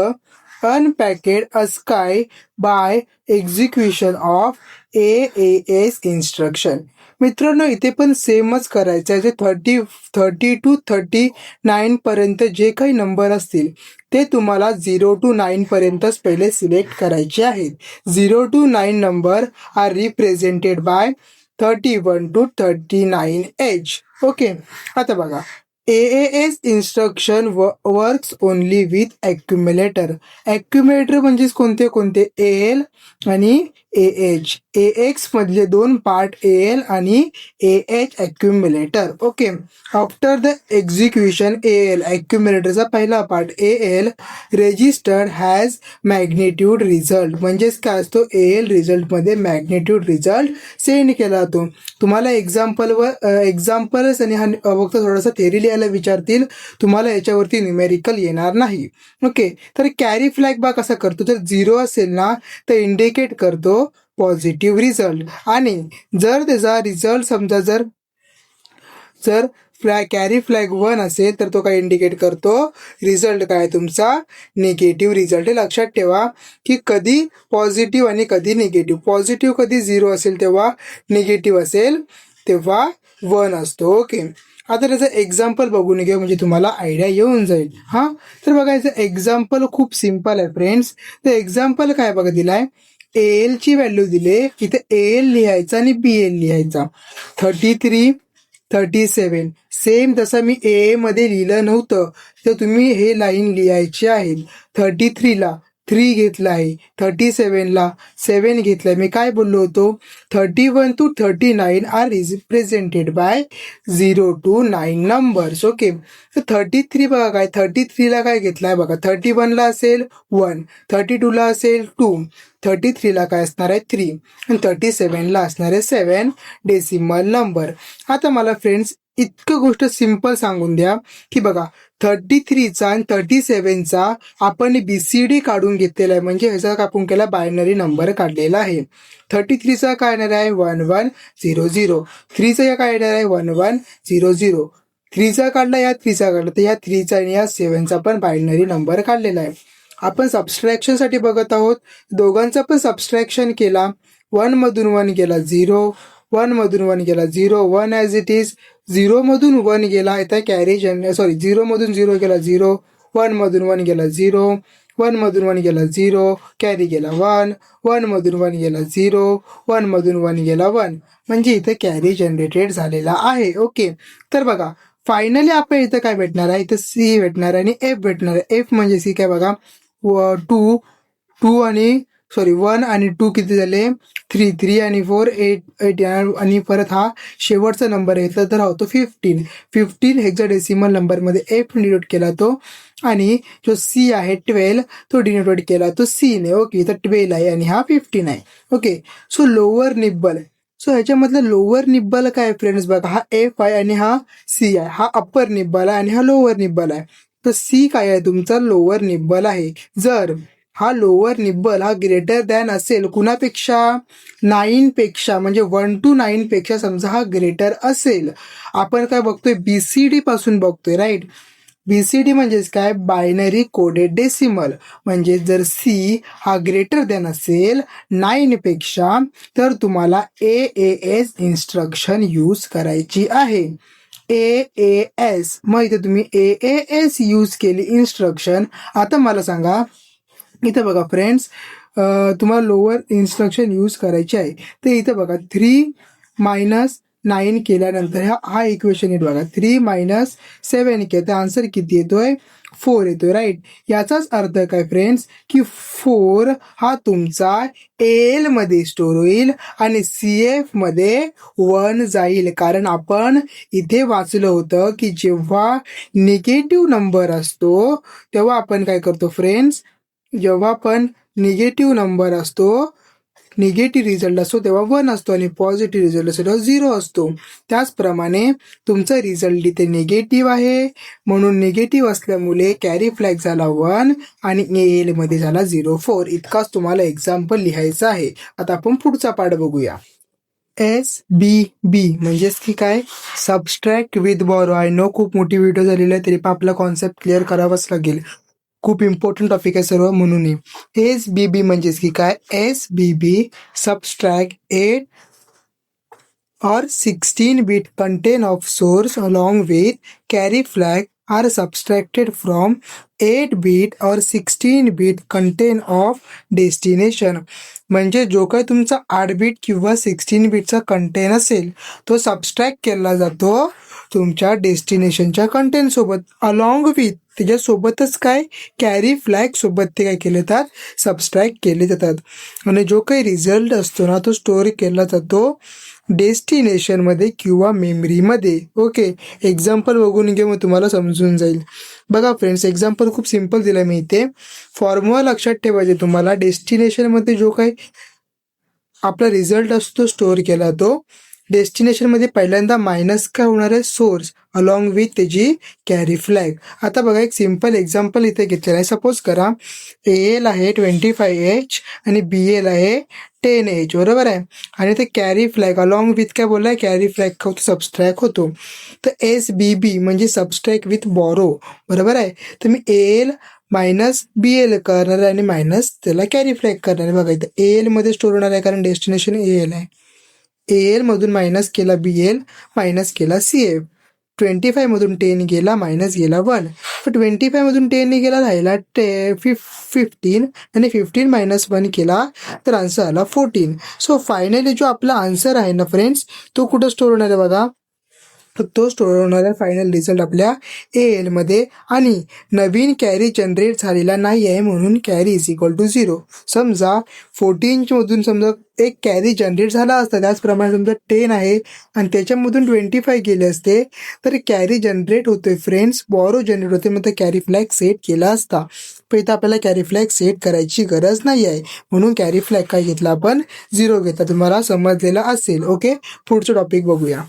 unpacked ASCII by execution of AAS instruction. मित्रांनो इथे पण सेमच करायचं आहे. जे 30 to 39 पर्यंत जे काही नंबर असतील ते तुम्हाला 0 to 9 पर्यंतच पहिले सिलेक्ट करायचे आहेत. 0 to 9 number are represented by 31 to 39 as. Okay, आता बघा, AAS instruction works only with accumulator. accumulator म्हणजेच कोणते कोणते, AL आणि AH. AX मधले दोन पार्ट AL आणि AH accumulator. Okay, after the execution AL accumulatorचा पहिला part AL registered has magnitude result. म्हणजेच काय असतो, AL रिझल्टमध्ये मॅग्नेट्यूड रिझल्ट सेंड केला जातो. तुम्हाला एक्झाम्पल्स आणि हा फक्त थोडासा थेरी लिहायला विचारतील, तुम्हाला याच्यावरती न्यूमेरिकल येणार नाही. ओके, तर कॅरी फ्लॅग बा कसा करतो, जर 0 असेल ना तर इंडिकेट करतो पॉझिटिव्ह रिझल्ट, आणि जर त्याचा रिझल्ट समजा जर कॅरी फ्लॅग 1 असेल तर तो काय इंडिकेट करतो, रिझल्ट काय तुमचा निगेटिव्ह रिझल्ट. हे लक्षात ठेवा की कधी पॉझिटिव्ह आणि कधी निगेटिव्ह. पॉझिटिव्ह कधी 0 असेल तेव्हा, निगेटिव्ह असेल तेव्हा 1 असतो. ओके, आता त्याचं एक्झाम्पल बघून घेऊ म्हणजे तुम्हाला आयडिया येऊन जाईल. हां, तर बघा याचं एक्झाम्पल खूप सिम्पल आहे फ्रेंड्स. तर एक्झाम्पल काय बघा दिलाय, AL ची व्हॅल्यू दिले, इथे AL लिहायचा आणि BL लिहायचा. 33 37 सेम तसं मी AA मध्ये लिहिलं नव्हतं, तर तुम्ही हे लाईन लिहायचे आहेत. 33ला 3 घेतला आहे, 37ला 7 घेतला आहे. मी काय बोललो होतो, 31 to 39 are represented by 0 to 9 numbers. Okay, तर 33 बघा काय, 33ला काय घेतला आहे बघा, 31ला असेल 1, 32ला असेल 2, 33ला काय असणार आहे 3, आणि 37ला असणार आहे 7 डेसिमल नंबर. आता मला फ्रेंड्स इतकं गोष्ट सिम्पल सांगून द्या की बघा 33चा आणि 37चा आपण BCD काढून घेतलेला आहे, म्हणजे ह्याचा आपण केला बायनरी नंबर काढलेला आहे. 33चा काय येणार आहे 1100, 3चा काय येणार आहे 1100, 3चा काढला या 3चा काढला, तर या 3चा आणि या 7चा पण बायनरी नंबर काढलेला आहे. आपण सबस्ट्रॅक्शनसाठी बघत आहोत, दोघांचा पण सबस्ट्रॅक्शन केला. 1 मधून 1 गेला 0, 1 मधून 1 गेला 0, 1 ॲज इट इज. 0 मधून 1 गेला, इथं कॅरी 0 मधून 0 गेला 0, 1 मधून 1 गेला 0, 1 मधून 1 गेला 0, कॅरी गेला 1, 1 मधून 1 गेला 0, 1 मधून 1 गेला 1, म्हणजे इथं कॅरी जनरेटेड झालेला आहे. ओके, तर बघा फायनली आपण इथं काय भेटणार आहे, इथं C भेटणार आहे आणि F भेटणार आहे. F म्हणजे C काय बघा, 2 आणि 1 आणि 2 किती झाले 3, 3 आणि 4 8 आणि परत हा शेवटचा नंबर घेतला तर होतो 15 हेक्साडेसिमल नंबरमध्ये F डिनोट केला तो, आणि जो C आहे 12 तो डिनोट केला तो C ने. ओके, तर 12 आहे आणि हा 15 आहे. Okay, so lower nibble, so ह्याच्यामधलं लोअर निब्बल काय फ्रेंड्स बघा, हा F आहे आणि हा C आहे, हा अप्पर निब्बल आहे आणि हा लोअर निब्बल आहे. तर C काय आहे तुमचा लोअर निब्बल आहे. जर हा लोअर निब्बल हा ग्रेटर दॅन असेल कुणापेक्षा, 9 पेक्षा, म्हणजे 1 to 9 पेक्षा समजा हा ग्रेटर असेल, आपण काय बघतोय BCD पासून बघतोय, राईट. BCD म्हणजेच काय, बायनरी कोडेड डेसिमल. म्हणजे जर C हा ग्रेटर दॅन असेल 9 पेक्षा, तर तुम्हाला AAS इन्स्ट्रक्शन यूज करायची आहे. AAS, मग इथे तुम्ही AAS यूज केली इन्स्ट्रक्शन. आता मला सांगा, इथं बघा फ्रेंड्स, तुम्हाला लोअर इन्स्ट्रक्शन यूज करायची आहे. तर इथं बघा 3 - 9 केल्यानंतर हा इक्वेशन येतो बघा, 3 - 7 केलं तर आन्सर किती येतोय 4 येतोय, राईट. याचाच अर्थ काय फ्रेंड्स की 4 हा तुमचा AL मध्ये स्टोर होईल आणि CF मध्ये 1 जाईल. कारण आपण इथे वाचलं होतं की जेव्हा निगेटिव्ह नंबर असतो तेव्हा आपण काय करतो फ्रेंड्स, जेव्हा पण निगेटिव्ह नंबर असतो, निगेटिव्ह रिझल्ट असतो तेव्हा 1 असतो आणि पॉझिटिव्ह रिझल्ट असतो तेव्हा 0 असतो. त्याचप्रमाणे तुमचा रिझल्ट इथे निगेटिव्ह आहे, म्हणून निगेटिव्ह असल्यामुळे कॅरी फ्लॅग झाला 1 आणि AL मध्ये झाला 0 4. इतकाच तुम्हाला एक्झाम्पल लिहायचं आहे. आता आपण पुढचा पार्ट बघूया. SBB म्हणजेच की काय, subtract with borrow. I know खूप मोठी व्हिडिओ झालेली आहे, तरी पण आपला कॉन्सेप्ट क्लिअर करावाच लागेल, खूप इम्पॉर्टंट टॉपिक आहे सर्व, म्हणून. SBB म्हणजेच की काय, SBB subtract 8 or 16 bit contain of source along with carry flag are subtracted from 8 bit or 16 bit content of destination. म्हणजे जो काही तुमचा 8 बीट किंवा 16 बीटचा कंटेन असेल तो सबस्ट्रॅक्ट केला जातो तुमच्या डेस्टिनेशनच्या कंटेंट सोबत, अलॉंग विथ त्याच्यासोबतच काय कॅरी फ्लॅग सोबत ते काय केले जातात सबस्ट्रॅक्ट केले जातात. आणि जो काही रिझल्ट असतो ना तो स्टोअर केला जातो डेस्टिनेशनमध्ये किंवा मेमरीमध्ये. ओके, एक्झाम्पल बघून घे, मग तुम्हाला समजून जाईल. बघा फ्रेंड्स, एक्झाम्पल खूप सिम्पल दिलं मी इथे. फॉर्म्युला लक्षात ठेवायचे तुम्हाला. डेस्टिनेशनमध्ये जो काही आपला रिझल्ट असतो स्टोअर केला तो डेस्टिनेशनमध्ये पहिल्यांदा मायनस काय होणार आहे सोर्स अलॉंग विथ त्याची कॅरी फ्लॅग. आता बघा एक सिम्पल एक्झाम्पल इथे घेतलेलं आहे. सपोज करा AL आहे 25H आणि BL आहे 10H, बरोबर आहे. आणि ते कॅरी फ्लॅग अलॉंग विथ काय बोललाय कॅरी फ्लॅग होतो सबस्ट्रॅक्ट होतो. तर SBB म्हणजे सबस्ट्रॅक्ट विथ बॉरो, बरोबर आहे. तर मी AL मायनस BL करणार आहे आणि मायनस त्याला कॅरी फ्लॅग करणार आहे. बघा इथं AL मध्ये स्टोर होणार आहे कारण डेस्टिनेशन AL आहे. AL मधून मायनस केला BL, मायनस केला CF. 25 मधून 10 गेला, मायनस गेला 1. तर 25 मधून 10 गेला राहिला 15 आणि 15 मायनस 1 केला तर आन्सर आला 14. सो फायनली जो आपला आन्सर आहे ना फ्रेंड्स तो कुठं स्टोर होणार आहे बघा, तो स्टोअर होणार आहे फायनल रिझल्ट आपल्या AL मध्ये. आणि नवीन कॅरी जनरेट झालेला नाही आहे म्हणून कॅरी इज इक्वल टू 0. समजा 14 मधून समजा एक कॅरी जनरेट झाला असता, त्याचप्रमाणे समजा 10 आहे आणि त्याच्यामधून 25 गेले असते तर कॅरी जनरेट होतोय फ्रेंड्स, बॉरो जनरेट होते, मग कॅरी फ्लॅग सेट केला असता. पण इथं आपल्याला कॅरी फ्लॅग सेट करायची गरज नाही आहे म्हणून कॅरी फ्लॅग काय घेतला आपण 0 घेतला. तुम्हाला समजलेला असेल. ओके, पुढचं टॉपिक बघूया.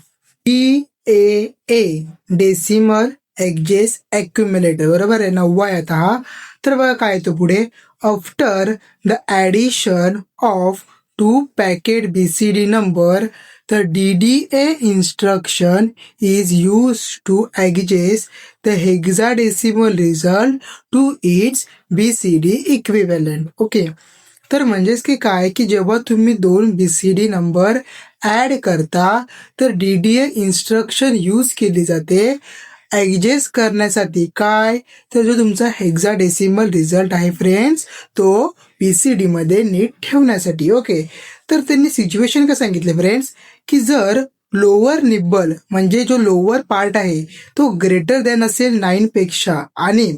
DAA डेसिमल ॲक्जेस ॲक्युम्युलेटर, बरोबर आहे. 9 आहे आता हा. तर बघा काय येतो पुढे, after the addition of 2 packet BCD number the DDA instruction is used to access the hexadecimal result to its BCD equivalent. Okay, तर म्हणजेच की काय की जेव्हा तुम्ही 2 BCD नंबर ॲड करता तर DDA इन्स्ट्रक्शन यूज केली जाते ॲडजस्ट करण्यासाठी. काय तर जो तुमचा हेक्साडेसिमल रिझल्ट आहे फ्रेंड्स तो BCD मध्ये नीट ठेवण्यासाठी. ओके, तर त्यांनी सिच्युएशन काय सांगितले फ्रेंड्स की जर लोअर निब्बल म्हणजे जो लोअर पार्ट आहे तो ग्रेटर दॅन असेल 9 पेक्षा आणि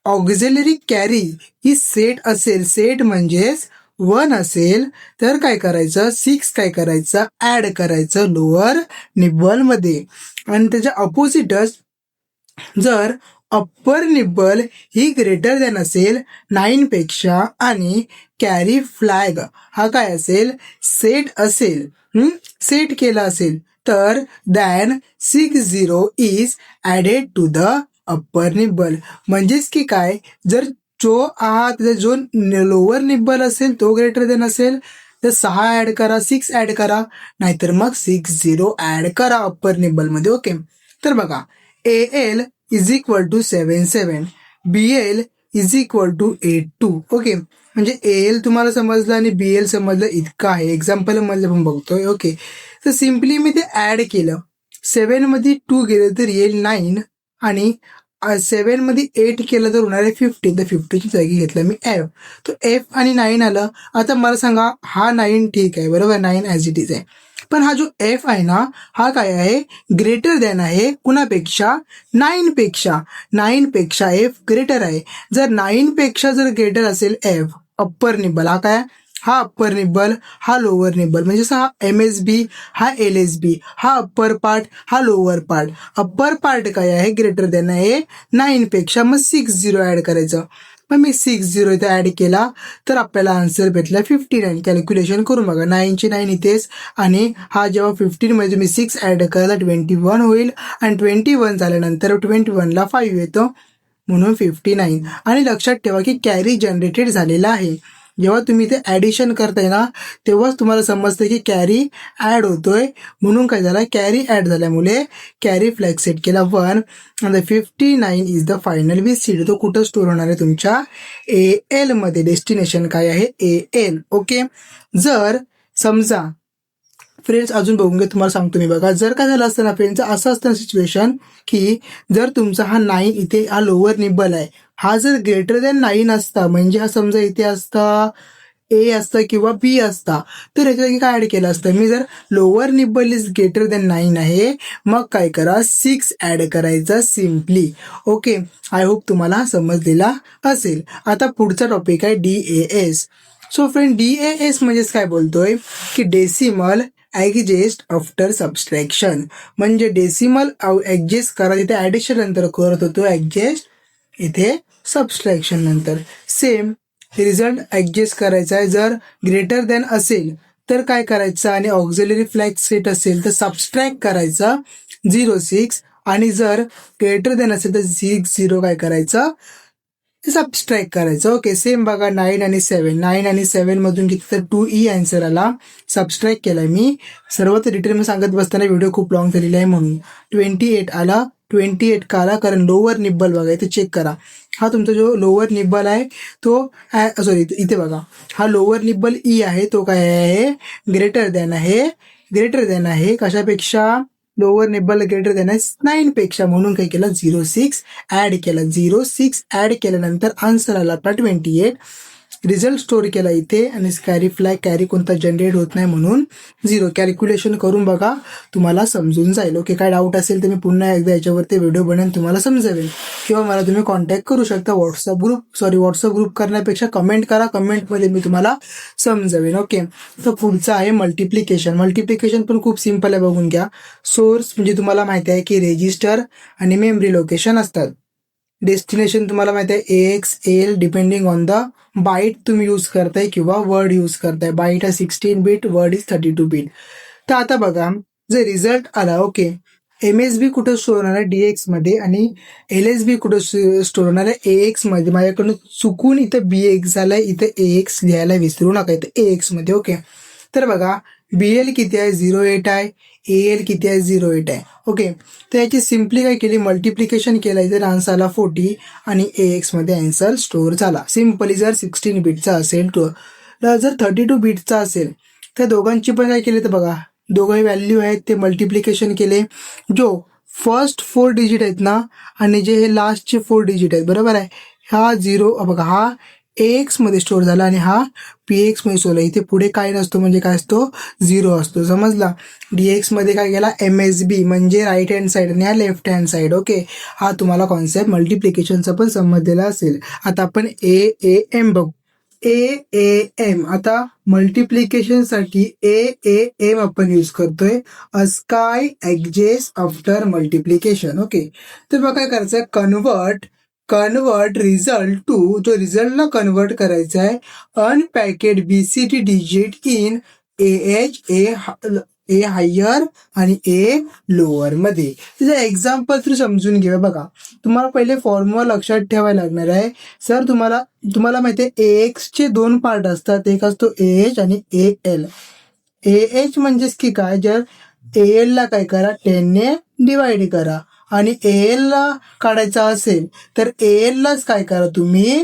ऑक्झिलरी कॅरी ही सेट असेल, सेट म्हणजेच 1 असेल तर काय करायचं 6 काय करायचं ॲड करायचं लोअर निब्बलमध्ये. आणि त्याच्या अपोजिटच जर अप्पर निब्बल ही ग्रेटर दॅन असेल 9 पेक्षा आणि कॅरी फ्लॅग हा काय असेल सेट असेल, सेट केला असेल तर then 60 is added to the upper nibble. म्हणजेच की काय जर जो लोअर निब्बल असेल तो ग्रेटर दॅन असेल तर 6 ॲड करा, 6 ॲड करा, नाहीतर मग 60 ॲड करा अप्पर निब्बलमध्ये. ओके, तर बघा AL is equal to 77, BL is equal to 82. Okay, म्हणजे AL तुम्हाला समजलं आणि BL समजलं इतकं आहे. एक्झाम्पल मध्ये आपण बघतोय. ओके, तर सिम्पली मी ते ॲड केलं. 7 मध्ये 2 गेले तर येईल 9 आणि 7 मध्ये 8 केलं तर होणार आहे 15. तर 15ची जागी घेतलं मी F. तो F आणि 9 आलं. आता मला सांगा हा 9 ठीक आहे, बरोबर, 9 ॲज इट इज आहे. पण हा जो F आहे ना हा काय आहे ग्रेटर दॅन आहे कुणापेक्षा 9 पेक्षा. 9 पेक्षा F ग्रेटर आहे. जर 9 पेक्षा जर ग्रेटर असेल F अप्पर निब्बल, हा काय हा अप्पर निब्बल हा लोअर निब्बल, म्हणजे हा MSB हा LSB, हा अप्पर पार्ट हा लोअर पार्ट. अप्पर पार्ट काय आहे ग्रेटर दॅन आहे 9 पेक्षा, मग 60 ॲड करायचं. मग मी 60 इथे ॲड केला तर आपल्याला आन्सर भेटला 59. कॅल्क्युलेशन करून बघा 9ची 9 इथेच आणि हा जेव्हा 15 मध्ये तुम्ही 6 ॲड करायला 21 होईल आणि 21 झाल्यानंतर 21ला 5 येतो म्हणून 59. आणि लक्षात ठेवा की कॅरी जनरेटेड झालेला आहे. जेव्हा तुम्ही ते ॲडिशन करताय ना तेव्हाच तुम्हाला समजतं की कॅरी ॲड होतोय म्हणून काय झालं कॅरी ॲड झाल्यामुळे कॅरी फ्लॅग सेट केला 1 आणि 59 इज द फायनल BCD. तो कुठं स्टोअर होणार आहे तुमच्या AL मध्ये. डेस्टिनेशन काय आहे AL. ओके, जर समजा फ्रेंड्स अजून बघून घ्या, तुम्हाला सांगतो मी बघा. जर काय झालं असतं ना फ्रेंड्स, असं असतं ना सिच्युएशन की जर तुमचा हा 9 इथे हा लोअर निब्बल आहे, हा जर ग्रेटर दॅन 9 असता, म्हणजे हा समजा इथे असता ए असता किंवा बी असता, तर याच्या काय ऍड केलं असतं मी. जर lower nibble is greater than 9 आहे, मग काय करा 6 ऍड करायचा सिम्पली. ओके, आय होप तुम्हाला समजलेला असेल. आता पुढचा टॉपिक आहे DAS. सो फ्रेंड DAS म्हणजेच काय बोलतोय की डेसिमल ॲडजस्ट आफ्टर सबस्ट्रॅक्शन. म्हणजे डेसिमल ॲडजस्ट करा, तिथे ॲडिशन नंतर करत होतो ॲडजस्ट इथे सबस्ट्रॅक्शन नंतर. सेम रिझल्ट ॲडजस्ट करायचा आहे. जर ग्रेटर दॅन असेल तर काय करायचं, आणि ऑक्झिलरी फ्लॅग सेट असेल तर सबस्ट्रॅक्ट करायचा 0.6, आणि जर ग्रेटर दॅन असेल तर 6.0 काय करायचं, सबस्ट्रॅक्ट करायचं. ओके, सेम बघा 9 आणि 7 मधून किती तर 2E आन्सर आला. सबस्ट्रॅक्ट केला मी. सर्वात डिटेल सांगत बसताना व्हिडिओ खूप लॉंग झालेला आहे म्हणून. 28 आला. 28 का आला, कारण लोअर निब्बल बघा इथे चेक करा. हा तुमचा जो लोअर निब्बल आहे तो सॉरी इथे बघा, हा लोअर निब्बल ई आहे, तो काय आहे, ग्रेटर दॅन आहे कशापेक्षा, लोअर निब्बल ग्रेटर दॅन 9 पेक्षा, म्हणून काय केलं 0.6 ऍड केलं. 0.6 ऍड केल्यानंतर आन्सर आला आपला 28. रिझल्ट स्टोर केला इथे, आणि कॅरी कोणता जनरेट होत नाही म्हणून 0. कॅल्क्युलेशन करून बघा, तुम्हाला समजून जाईल. ओके, काय डाऊट असेल तर मी पुन्हा एकदा याच्यावरती व्हिडिओ बनवून तुम्हाला समजावेल, किंवा मला तुम्ही कॉन्टॅक्ट करू शकता. व्हॉट्सअप ग्रुप करण्यापेक्षा कमेंट करा, कमेंटमध्ये मी तुम्हाला समजावेन. ओके, तर पुढचं आहे मल्टिप्लिकेशन पण खूप सिम्पल आहे, बघून घ्या. सोर्स म्हणजे तुम्हाला माहिती आहे की रेजिस्टर आणि मेमरी लोकेशन असतात. डेस्टिनेशन तुम्हाला माहिती आहे AXL depending on the byte तुम्ही यूज करताय किंवा वर्ड यूज करताय. बाईट आहे 16 बीट, वर्ड इज 32 बीट. तर आता बघा, जर रिझल्ट आला, ओके, MSB कुठं स्टोर होणार आहे DX मध्ये, आणि LSB कुठं स्टोर होणार आहे AX मध्ये. माझ्याकडून चुकून इथं BX झालाय, इथं AX लिहायला विसरू नका, इथं AX मध्ये. ओके, तर बघा BL किती आहे 0.8 आहे, AL किती आहे 0.8 आहे. ओके, तर याची सिम्पली काय केली, मल्टिप्लिकेशन केलं, तर आन्सर आला 40, आणि AX मध्ये आन्सर स्टोअर झाला. सिम्पली जर 16 बीटचा असेल तर जर 32 बीटचा असेल तर दोघांची पण काय केले, तर बघा दोघंही व्हॅल्यू आहेत ते मल्टिप्लिकेशन केले. जो फर्स्ट 4 डिजिट आहेत ना, आणि जे हे लास्टचे 4 डिजिट आहेत, बरोबर आहे, हा 0 बघा, हा AX मध्ये स्टोअर झाला आणि हा PX मध्ये स्टोअर. इथे पुढे काय नसतो, म्हणजे काय असतो, 0 असतो, समजला. DX मध्ये काय केला, MSB म्हणजे राईट हँड साईड आणि हा लेफ्ट हँड साईड. ओके, हा तुम्हाला कॉन्सेप्ट मल्टिप्लिकेशनचा पण समजलेला असेल. आता आपण AAM बघू. AAM, आता मल्टिप्लिकेशनसाठी AAM आपण यूज करतोय, अस्काय ॲडजस्ट आफ्टर मल्टिप्लिकेशन. ओके, तर बघा काय करायचं आहे, कन्वर्ट रिझल्ट टू, जो रिझल्टला कन्वर्ट करायचा आहे, unpacked BCD digit in a higher आणि ए लोअर मध्ये. त्याचं एक्झाम्पल थ्रू समजून घ्या. बघा, तुम्हाला पहिले फॉर्म्युला लक्षात ठेवायला लागणार आहे. सर तुम्हाला माहिती आहे AX चे 2 पार्ट असतात, एक असतो AH आणि AL. AH म्हणजेच की काय, जर AL ला काय करा 10 ने डिवाइड करा, आणि AL ला काढायचा असेल तर AL लाच काय करा, तुम्ही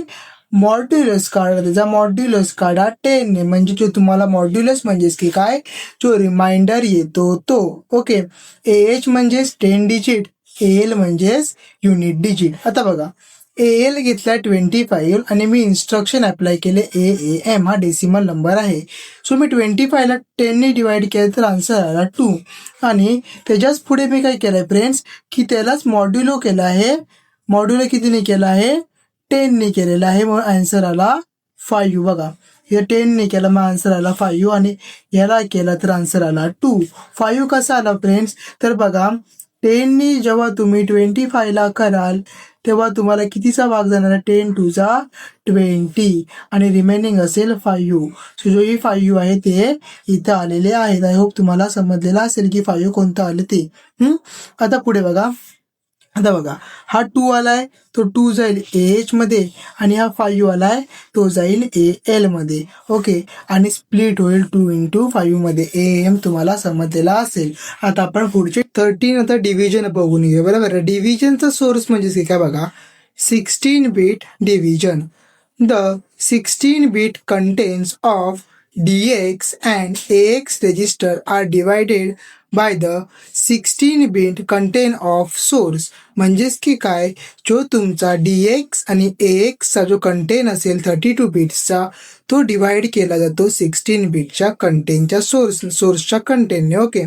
मॉड्युलस काढा, त्याचा मॉड्युलस काढा 10 ने, म्हणजे जो तुम्हाला मॉड्युलस म्हणजेच की काय, जो रिमाइंडर येतो तो. ओके, AH म्हणजेच 10 डिजिट, AL म्हणजेच युनिट डिजिट. आता बघा, AL घेतला 25 आणि मी इन्स्ट्रक्शन अप्लाय केले AAM, हा डेसिमल नंबर आहे. सो मी 25 ला 10 ने डिवाइड केलं तर आन्सर आला 2, आणि त्याच्याच पुढे मी काय केलंय फ्रेंड्स, की त्यालाच मॉड्युलो केला आहे. मॉड्युलो कितीने केला आहे, 10 ने केलेला आहे, मग आन्सर आला 5. बघा, हे 10 ने केला, मग आन्सर आला 5, आणि याला केला तर आन्सर आला 2. 5 कसा आला फ्रेंड्स, तर बघा 10 ने जेव्हा तुम्ही 25 ला कराल तेव्हा तुम्हाला कितीचा भाग जाणार आहे, 10 टू चा 20, आणि रिमेनिंग असेल 5. सो जो ही 5 आहे ते इथं आलेले आहेत. आय होप तुम्हाला समजलेलं असेल की 5 कोणतं आलं ते. आता पुढे बघा, आता बघा हा 2 आलाय, तो 2 जाईल AH मध्ये, आणि हा 5 आलाय तो जाईल AL मध्ये. ओके, आणि स्प्लिट होईल 2 into 5 मध्ये. AAM तुम्हाला समजलेला असेल. आता आपण पुढचे 13 आता डिव्हिजन बघून घेऊ. बरोबर, डिव्हिजनचा सोर्स म्हणजे काय बघा, 16 bit division. The 16 bit contents of DX and AX register are divided by the 16-bit content of source. म्हणजेच की काय, जो तुमचा DX आणि AX चा जो कंटेन असेल 32 बिट्सचा, तो डिवाइड केला जातो 16 बिटच्या कंटेनच्या सोर्सच्या कंटेनने. ओके,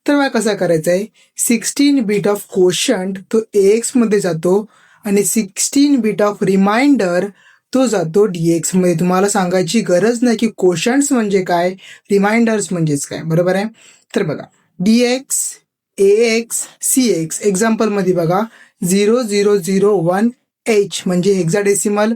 तर मला कसा करायचा आहे, 16 बिट ऑफ कोशंट तो AX मध्ये जातो आणि 16 बिट ऑफ रिमाइंडर तो जातो DX मध्ये. तुम्हाला सांगायची गरज नाही की कोशंट्स म्हणजे काय, रिमाइंडर्स म्हणजेच काय, बरोबर आहे. तर बघा, DX, AX, CX एक्झाम्पलमध्ये बघा, 0001H म्हणजे हेक्साडेसिमल,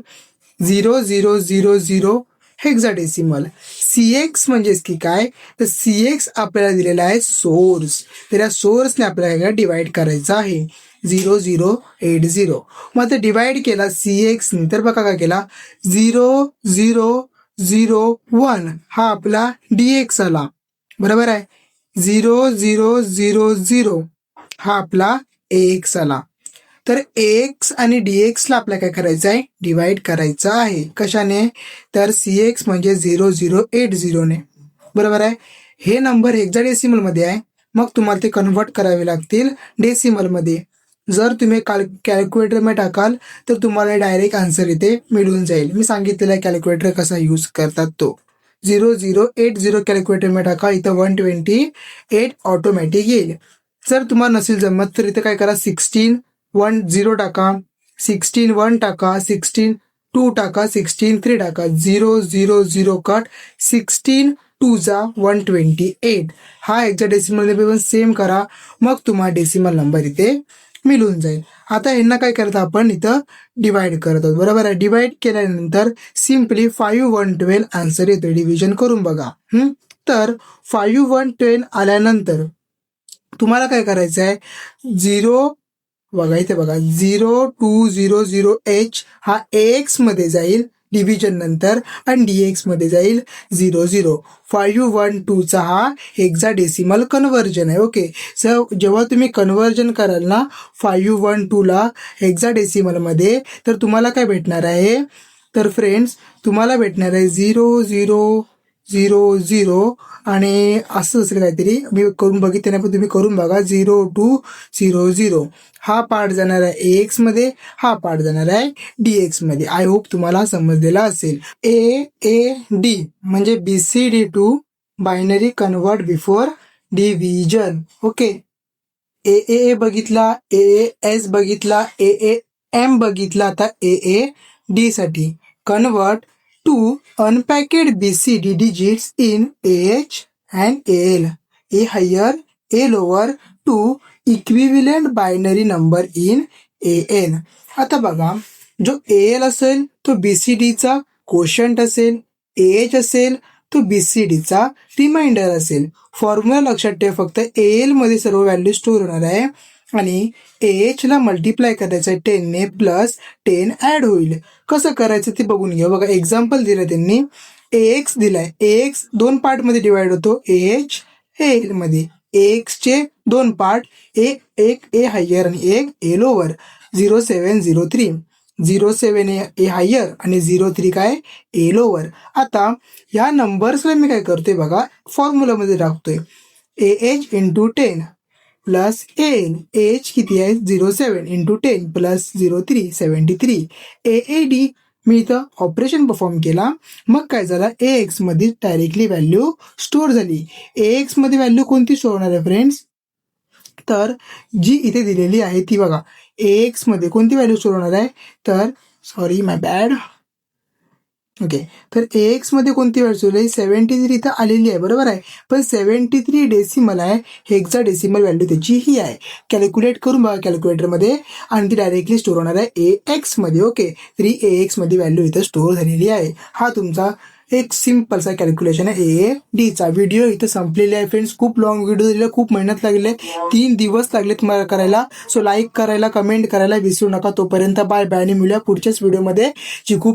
0000 हेक्साडेसिमल. CX म्हणजेच की काय, तर CX आपल्याला दिलेला आहे सोर्स, तर या सोर्सने आपल्याला डिवाइड करायचा आहे 0080. मग आता डिवाइड केला CX नंतर बघा काय केला, 0001 हा आपला DX आला, बरोबर आहे. 0000 हा आपला AX आला. तर AX आणि DX ला आपल्याला काय करायचं आहे, डिवाइड करायचं आहे. कशाने, तर CX म्हणजे 0080 ने, बरोबर आहे. हे नंबर हेक्साडेसिमलमध्ये आहे, मग तुम्हाला ते कन्व्हर्ट करावे लागतील डेसिमलमध्ये. जर तुम्ही कॅल्क्युलेटरमध्ये टाकाल तर तुम्हाला डायरेक्ट आन्सर इथे मिळून जाईल. मी सांगितलेला कॅल्क्युलेटर कसा यूज करतात तो. 0080 कॅल्क्युलेटरमध्ये टाका, इथं 128 ऑटोमॅटिक येईल. जर तुम्हाला नसेल जमत तर इथं काय करा, 1610 टाका, 16 टाका, 16 टाका, 16 टाका, 000 कट, 16 128. हा हेक्साडेसिमलमध्ये पण सेम करा, मग तुम्हाला डेसिमल नंबर इथे मिळून जाईल. आता यांना काय करतो आपण, इथं डिवाइड करत आहोत, बरोबर आहे. डिवाइड केल्यानंतर सिम्पली 5112 आन्सर येतो. डिव्हिजन करून बघा. तर 5112 आल्यानंतर तुम्हाला काय करायचं आहे, 0 बघा इथे बघा, 0200H हा AX मध्ये जाईल डिव्हिजन नंतर आणि DX मध्ये जाईल 00. 512चा हा हेक्साडेसिमल कन्व्हर्जन आहे. ओके, सो जेव्हा तुम्ही कन्व्हर्जन कराल ना 512ला हेक्साडेसिमलमध्ये, तर तुम्हाला काय भेटणार आहे, तर फ्रेंड्स तुम्हाला भेटणार आहे 0000 आणि असं असेल काहीतरी, मी करून बघितलं पण तुम्ही करून बघा. 0200 हा पार्ट जाणार आहे AX मध्ये, हा पार्ट जाणार आहे DX मध्ये. आय होप तुम्हाला समजलेला असेल. AAD म्हणजे BCD to binary convert before division. Okay, AAA बघितला, AAS बघितला, AAM बघितला, आता AAD साठी convert to unpacked BCD digits in AH and AL, A higher, A lower to equivalent binary number in AN. आता बघा, जो AL असेल तो BCDचा कोशंट असेल, AH असेल तो BCDचा रिमाइंडर असेल. फॉर्म्युला लक्षात ठेवा, फक्त AL मध्ये सर्व व्हॅल्यू स्टोअर होणार आहे आणि AH ला मल्टिप्लाय करायचं आहे 10 ने, प्लस 10 ऍड होईल. कसं करायचं ते बघून घ्या. बघा, एक्झाम्पल दिलं त्यांनी, AX दिलाय, AX 2 पार्ट मध्ये डिवाइड होतो, AH AL मध्ये. AX चे 2 पार्ट, एक A हायर आणि एक A लोअर. 0703, 07 A हायर आणि 03 काय, A लोअर. आता ह्या नंबर्सला मी काय करतोय बघा, फॉर्म्युलामध्ये टाकतोय, AH into 10 plus AN. AH किती आहे, 07 इंटू 10 प्लस 03 73. AAD मी इथं ऑपरेशन परफॉर्म केला, मग काय झालं, AX मध्ये डायरेक्टली व्हॅल्यू स्टोअर झाली. AX मध्ये व्हॅल्यू कोणती स्टोअर होणार आहे फ्रेंड्स, तर जी इथे दिलेली आहे ती बघा. AX मध्ये कोणती व्हॅल्यू स्टोअर होणार आहे, तर सॉरी माय बॅड. ओके, तर AX मध्ये कोणती व्हॅल्यू स्टोअर आहे, 73 इथं आलेली आहे, बरोबर आहे. पण 73 डेसिमल आहे, हेक्साडेसिमल व्हॅल्यू त्याची ही आहे. कॅल्क्युलेट करून बघा कॅल्क्युलेटरमध्ये आणि ती डायरेक्टली स्टोअर होणार आहे AX मध्ये. ओके, तरी AX मध्ये व्हॅल्यू इथं स्टोअर झालेली आहे. हा तुमचा एक सिम्पलचा कॅल्क्युलेशन आहे AAD चा. व्हिडिओ इथं संपलेला आहे फ्रेंड्स. खूप लॉंग व्हिडिओ दिले, खूप मेहनत लागली आहे, 3 दिवस लागले तुम्हाला करायला. सो लाईक करायला, कमेंट करायला विसरू नका. तोपर्यंत बाय बाय आणि मिळूया पुढच्याच व्हिडिओमध्ये जी खूप